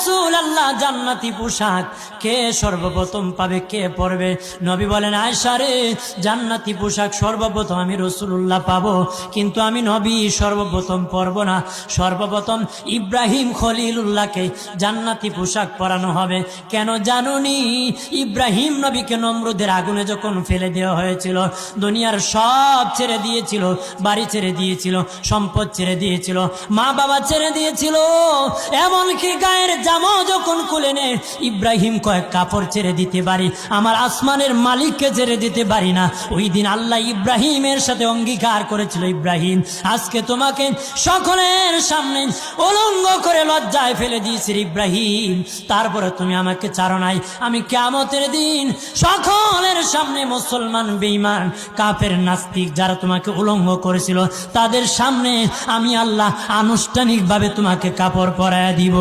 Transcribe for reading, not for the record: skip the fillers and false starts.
রাসূলুল্লাহ, জান্নাতি পোশাক কে সর্বপ্রথম পাবে, কে পরবে? নবী বলেন, আয়েশা রে, জান্নাতি পোশাক সর্বপ্রথম আমি রাসূলুল্লাহ পাবো, কিন্তু আমি নবী সর্বপ্রথম পরব না। সর্বপ্রথম ইব্রাহিম খলিলুল্লাহকে জান্নাতি পোশাক পরানো হবে। কেন জানুনি? ইব্রাহিম নবীকে নমরুদের আগুনে যখন ফেলে দেওয়া হয়েছিল, দুনিয়ার সব ছেড়ে দিয়েছিল, বাড়ি ছেড়ে দিয়েছিল, সম্পদ ছেড়ে দিয়েছিল, মা বাবা ছেড়ে দিয়েছিল, এমনকি গায়ের জামাও যখন খুলে নে, ইব্রাহিম কয়েক কাপড় ছেড়ে দিতে পারি, আমার আসমানের মালিককে ছেড়ে দিতে পারি না। ওই দিন আল্লাহ ইব্রাহিমের সাথে অঙ্গীকার করেছিল, ইব্রাহিম আজকে তোমাকে সকলের সামনে উলঙ্গ করে লজ্জায় ফেলে দিয়েছি ইব্রাহিম, তারপরে তুমি আমাকে ছাড়ো নাই। আমি কিয়ামতের দিন সকলের সামনে মুসলমান, বেঈমান, কাফের, নাস্তিক যারা তোমাকে উলঙ্গ করেছিল, তাদের সামনে আমি আল্লাহ আনুষ্ঠানিকভাবে তোমাকে কাপড় পরায়া দিব।